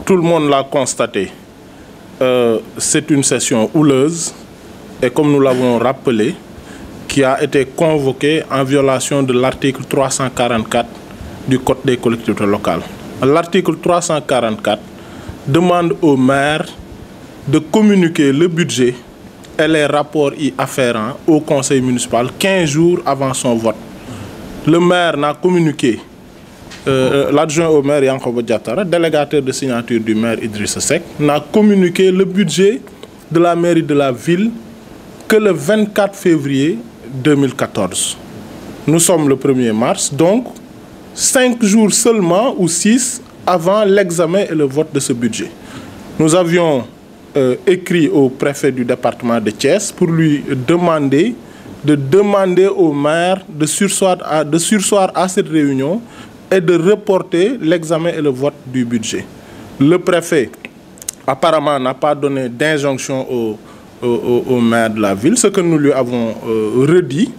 tout le monde l'a constaté, c'est une session houleuse et comme nous l'avons rappelé, qui a été convoquée en violation de l'article 344 du Code des collectivités locales. L'article 344 demande au maire de communiquer le budget et les rapports y afférents au conseil municipal 15 jours avant son vote. Le maire n'a communiqué, l'adjoint au maire Yankoba Diatara, délégataire de signature du maire Idrissa Seck, n'a communiqué le budget de la mairie de la ville que le 24 février 2014. Nous sommes le 1er mars, donc 5 jours seulement ou 6 avant l'examen et le vote de ce budget. Nous avions écrit au préfet du département de Thiès pour lui demander au maire de surseoir à cette réunion et de reporter l'examen et le vote du budget. Le préfet apparemment n'a pas donné d'injonction au maire de la ville, ce que nous lui avons redit.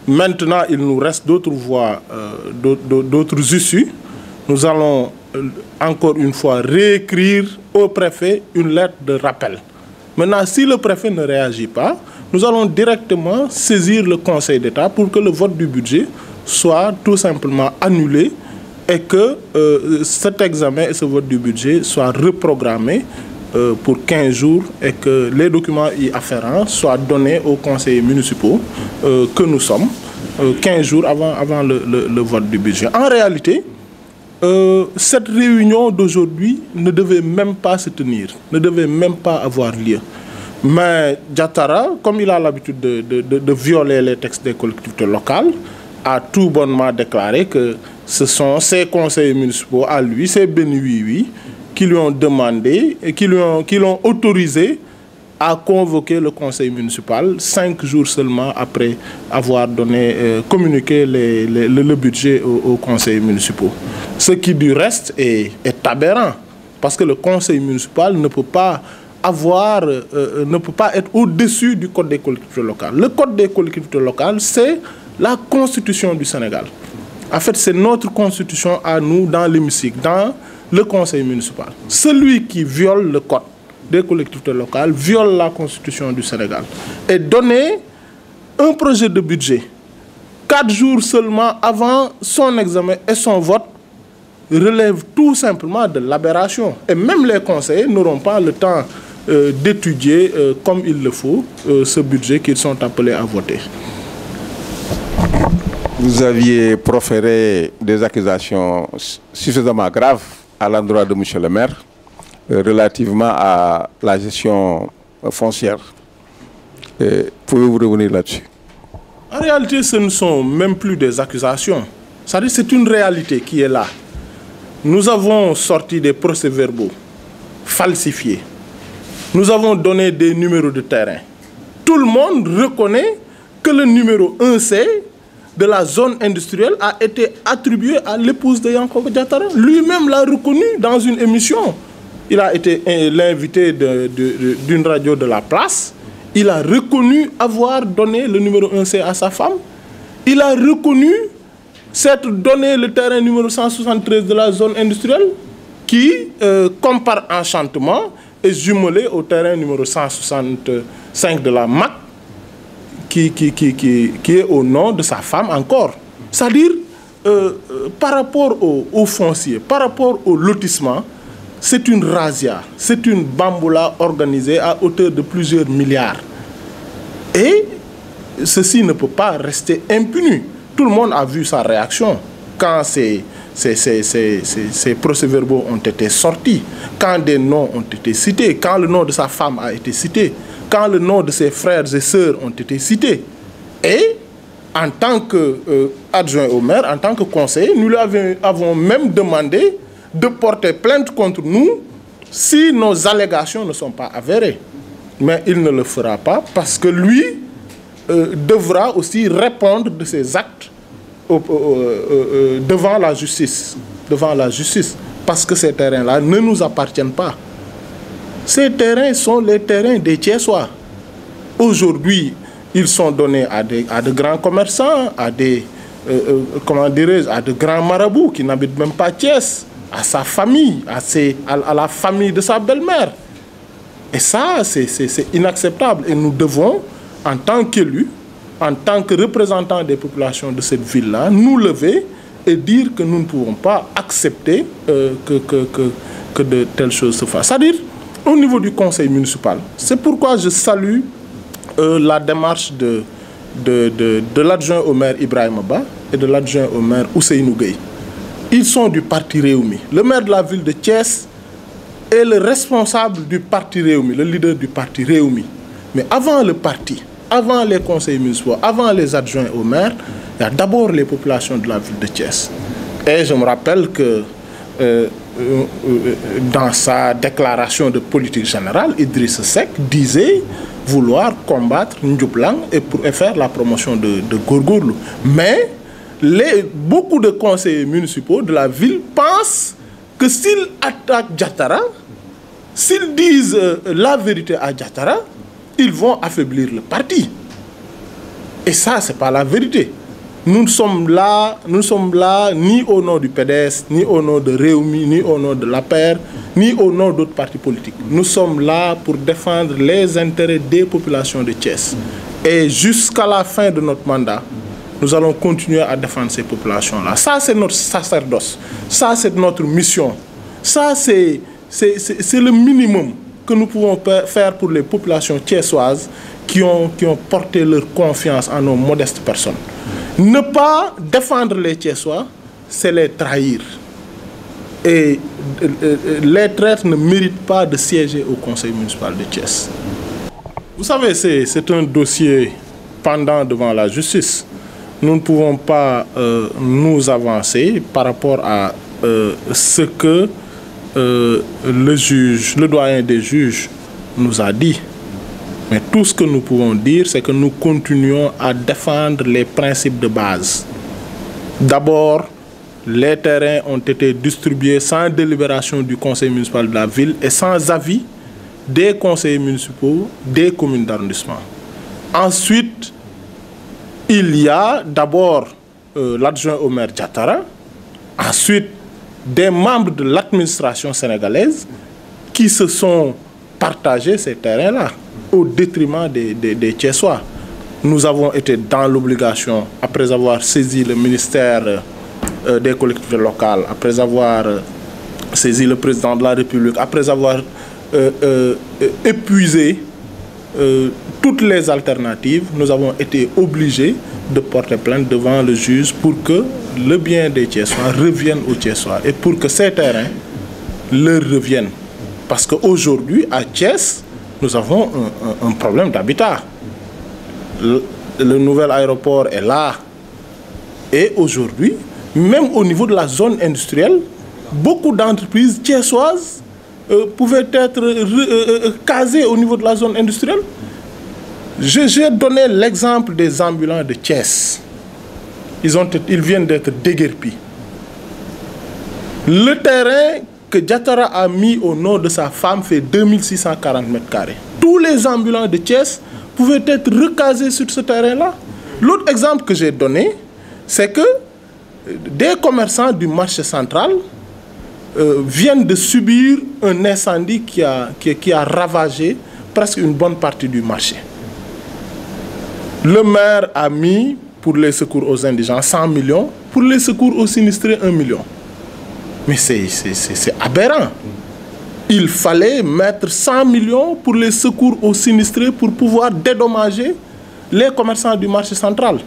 Maintenant, il nous reste d'autres voies, d'autres issues. Nous allons encore une fois réécrire au préfet une lettre de rappel. Maintenant, si le préfet ne réagit pas, nous allons directement saisir le Conseil d'État pour que le vote du budget soit tout simplement annulé et que cet examen et ce vote du budget soient reprogrammés pour 15 jours et que les documents y afférents soient donnés aux conseillers municipaux que nous sommes 15 jours avant le vote du budget. En réalité, cette réunion d'aujourd'hui ne devait même pas se tenir, ne devait même pas avoir lieu. Mais Diatara, comme il a l'habitude de violer les textes des collectivités locales, a tout bonnement déclaré que ce sont ces conseillers municipaux à lui, ces béni-oui-oui, qui lui ont demandé et qui l'ont autorisé à convoquer le conseil municipal 5 jours seulement après avoir communiqué le budget aux conseils municipaux. Ce qui du reste est aberrant, parce que le conseil municipal ne peut pas être au-dessus du Code des collectivités locales. Le Code des collectivités locales, c'est la Constitution du Sénégal. En fait, c'est notre Constitution à nous dans l'hémicycle, dans le conseil municipal. Celui qui viole le Code des collectivités locales viole la Constitution du Sénégal. Et donner un projet de budget 4 jours seulement avant son examen et son vote relève tout simplement de l'aberration. Et même les conseillers n'auront pas le temps d'étudier comme il le faut ce budget qu'ils sont appelés à voter. Vous aviez proféré des accusations suffisamment graves à l'endroit de M. le maire relativement à la gestion foncière. Pouvez-vous revenir là-dessus? En réalité, ce ne sont même plus des accusations. C'est-à-dire, c'est une réalité qui est là. Nous avons sorti des procès-verbaux falsifiés. Nous avons donné des numéros de terrain. Tout le monde reconnaît que le numéro 1C de la zone industrielle a été attribué à l'épouse de Yankoba Diatara. Lui-même l'a reconnu dans une émission. Il a été l'invité d'une radio de la place. Il a reconnu avoir donné le numéro 1C à sa femme. Il a reconnu s'être donné le terrain numéro 173 de la zone industrielle qui, comme par enchantement, est jumelé au terrain numéro 165 de la MAC qui est au nom de sa femme encore. C'est-à-dire, par rapport au foncier, par rapport au lotissement, c'est une razzia, c'est une bamboula organisée à hauteur de plusieurs milliards. Et ceci ne peut pas rester impuni. Tout le monde a vu sa réaction quand ces procès-verbaux ont été sortis, quand des noms ont été cités, quand le nom de sa femme a été cité, quand le nom de ses frères et sœurs ont été cités. Et en tant qu'adjoint au maire, en tant que conseiller, nous lui avons même demandé de porter plainte contre nous si nos allégations ne sont pas avérées. Mais il ne le fera pas parce que lui devra aussi répondre de ses actes devant la justice. Devant la justice. Parce que ces terrains-là ne nous appartiennent pas. Ces terrains sont les terrains des Thiessois. Aujourd'hui, ils sont donnés à de grands commerçants, à de grands marabouts qui n'habitent même pas Thiès. à sa famille, à la famille de sa belle-mère. Et ça, c'est inacceptable. Et nous devons, en tant qu'élus, en tant que représentants des populations de cette ville-là, nous lever et dire que nous ne pouvons pas accepter que de telles choses se fassent. C'est-à-dire, au niveau du conseil municipal, c'est pourquoi je salue la démarche de l'adjoint au maire Ibrahima Ba et de l'adjoint au maire Ousseynou Gueye. Ils sont du parti Réumi. Le maire de la ville de Thiès est le responsable du parti Réumi, le leader du parti Réumi. Mais avant le parti, avant les conseils municipaux, avant les adjoints au maire, il y a d'abord les populations de la ville de Thiès. Et je me rappelle que dans sa déclaration de politique générale, Idriss Seck disait vouloir combattre Ndjoublang et faire la promotion de Gourgourlou. Mais beaucoup de conseillers municipaux de la ville pensent que s'ils attaquent Diatara, s'ils disent la vérité à Diatara, ils vont affaiblir le parti. Et ça, ce n'est pas la vérité. Nous sommes là ni au nom du PDS, ni au nom de Réumi, ni au nom de l'APR, ni au nom d'autres partis politiques. Nous sommes là pour défendre les intérêts des populations de Thiès. Et jusqu'à la fin de notre mandat, nous allons continuer à défendre ces populations-là. Ça, c'est notre sacerdoce. Ça, c'est notre mission. Ça, c'est le minimum que nous pouvons faire pour les populations thiessoises qui ont porté leur confiance en nos modestes personnes. Ne pas défendre les Thiessois, c'est les trahir. Et les traîtres ne méritent pas de siéger au conseil municipal de Thiès. Vous savez, c'est un dossier pendant devant la justice. Nous ne pouvons pas nous avancer par rapport à ce que le doyen des juges nous a dit. Mais tout ce que nous pouvons dire, c'est que nous continuons à défendre les principes de base. D'abord, les terrains ont été distribués sans délibération du conseil municipal de la ville et sans avis des conseillers municipaux des communes d'arrondissement. Ensuite, il y a d'abord l'adjoint au maire Diatara, ensuite des membres de l'administration sénégalaise qui se sont partagés ces terrains-là au détriment des Thiessois. Nous avons été dans l'obligation, après avoir saisi le ministère des collectivités locales, après avoir saisi le président de la République, après avoir épuisé toutes les alternatives, nous avons été obligés de porter plainte devant le juge pour que le bien des Thiessois revienne aux Thiessois et pour que ces terrains leur reviennent. Parce qu'aujourd'hui, à Thiès, nous avons un problème d'habitat. Le nouvel aéroport est là. Et aujourd'hui, même au niveau de la zone industrielle, beaucoup d'entreprises thiessoises pouvaient être casées au niveau de la zone industrielle. J'ai donné l'exemple des ambulants de Thiès. Ils viennent d'être déguerpis. Le terrain que Diatara a mis au nom de sa femme fait 2640 m². Tous les ambulants de Thiès pouvaient être recasés sur ce terrain-là. L'autre exemple que j'ai donné, c'est que des commerçants du marché central viennent de subir un incendie qui a ravagé presque une bonne partie du marché. Le maire a mis pour les secours aux indigents 100 millions, pour les secours aux sinistrés 1 million. Mais c'est aberrant. Il fallait mettre 100 millions pour les secours aux sinistrés pour pouvoir dédommager les commerçants du marché central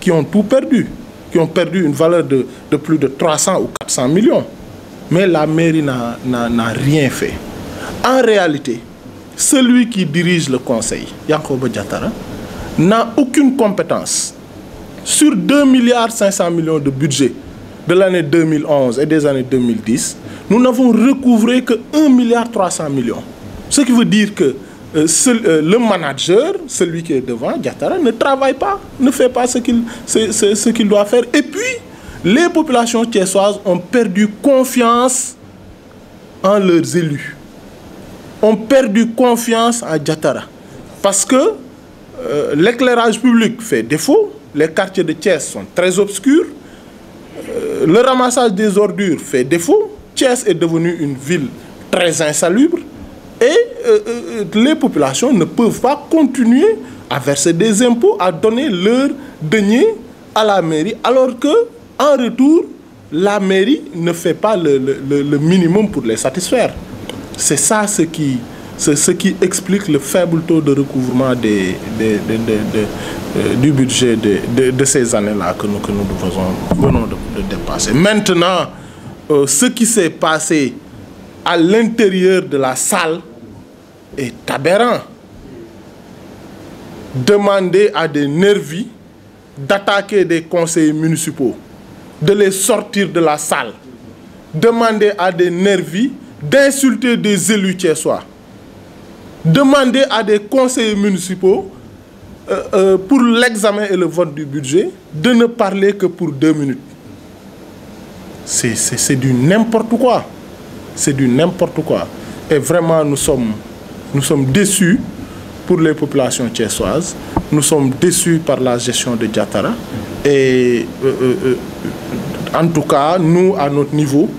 qui ont tout perdu, qui ont perdu une valeur de plus de 300 ou 400 millions. Mais la mairie n'a rien fait. En réalité, celui qui dirige le conseil, Yankhoba Diatara, n'a aucune compétence. Sur 2,5 milliards de budget de l'année 2011 et des années 2010, nous n'avons recouvré que 1,3 milliard. Ce qui veut dire que le manager, celui qui est devant, Diatara, ne travaille pas, ne fait pas ce qu'il doit faire. Et puis, les populations thiessoises ont perdu confiance en leurs élus. Ont perdu confiance à Diatara. Parce que l'éclairage public fait défaut, les quartiers de Thiès sont très obscurs, le ramassage des ordures fait défaut, Thiès est devenue une ville très insalubre et les populations ne peuvent pas continuer à verser des impôts, à donner leur denier à la mairie, alors que en retour, la mairie ne fait pas le minimum pour les satisfaire. C'est ça ce qui explique le faible taux de recouvrement du budget de ces années-là que nous venons de dépasser. Maintenant, ce qui s'est passé à l'intérieur de la salle est aberrant. Demander à des nervis d'attaquer des conseillers municipaux, de les sortir de la salle. Demander à des nervis d'insulter des élus thiessois. Demander à des conseillers municipaux, pour l'examen et le vote du budget, de ne parler que pour 2 minutes. C'est du n'importe quoi. C'est du n'importe quoi. Et vraiment, nous sommes déçus pour les populations thiessoises. Nous sommes déçus par la gestion de Diatara. Et en tout cas, nous, à notre niveau,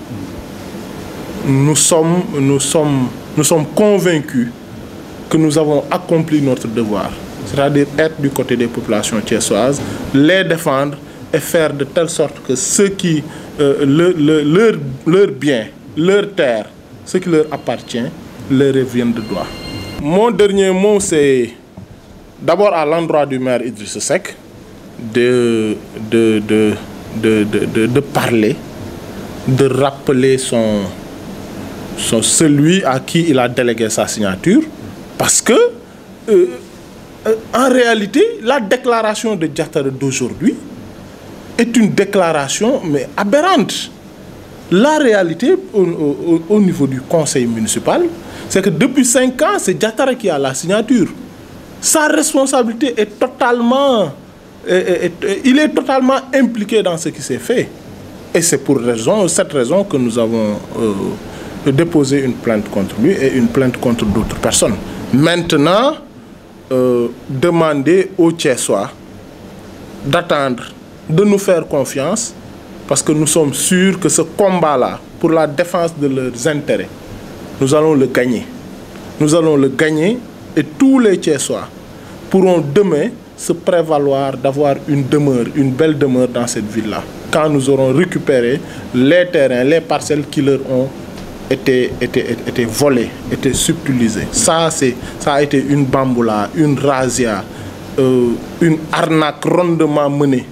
nous sommes convaincus que nous avons accompli notre devoir. C'est-à-dire être du côté des populations thiessoises, les défendre et faire de telle sorte que ceux qui, leur bien, leur terre, ce qui leur appartient, leur revienne de droit. Mon dernier mot, c'est d'abord à l'endroit du maire Idrissa Seck de parler, de rappeler celui à qui il a délégué sa signature, parce que en réalité, la déclaration de Diatara d'aujourd'hui est une déclaration mais aberrante. La réalité au niveau du conseil municipal, c'est que depuis 5 ans, c'est Diatara qui a la signature. Sa responsabilité est totalement... il est totalement impliqué dans ce qui s'est fait. Et c'est pour cette raison que nous avons déposé une plainte contre lui et une plainte contre d'autres personnes. Maintenant, demander aux Thiessois d'attendre, de nous faire confiance, parce que nous sommes sûrs que ce combat-là, pour la défense de leurs intérêts, nous allons le gagner. Nous allons le gagner et tous les Thiessois pourront demain se prévaloir d'avoir une demeure, une belle demeure dans cette ville-là, quand nous aurons récupéré les terrains, les parcelles qui leur ont été volées, été subtilisées. Ça a été une bamboula, une razzia, une arnaque rondement menée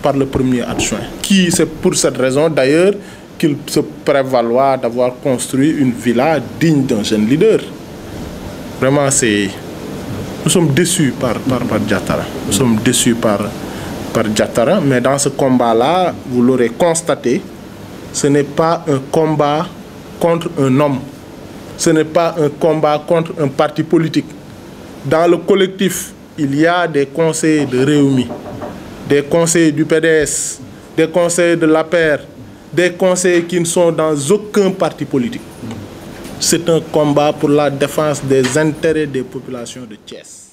par le premier adjoint, qui, c'est pour cette raison d'ailleurs qu'il se prévaloir d'avoir construit une villa digne d'un jeune leader. Vraiment, nous sommes déçus par Diatara. Nous sommes déçus par Diatara, mais dans ce combat-là, vous l'aurez constaté, ce n'est pas un combat contre un homme. Ce n'est pas un combat contre un parti politique. Dans le collectif, il y a des conseillers de Réumi, des conseillers du PDS, des conseillers de l'APR, des conseillers qui ne sont dans aucun parti politique. C'est un combat pour la défense des intérêts des populations de Thiès.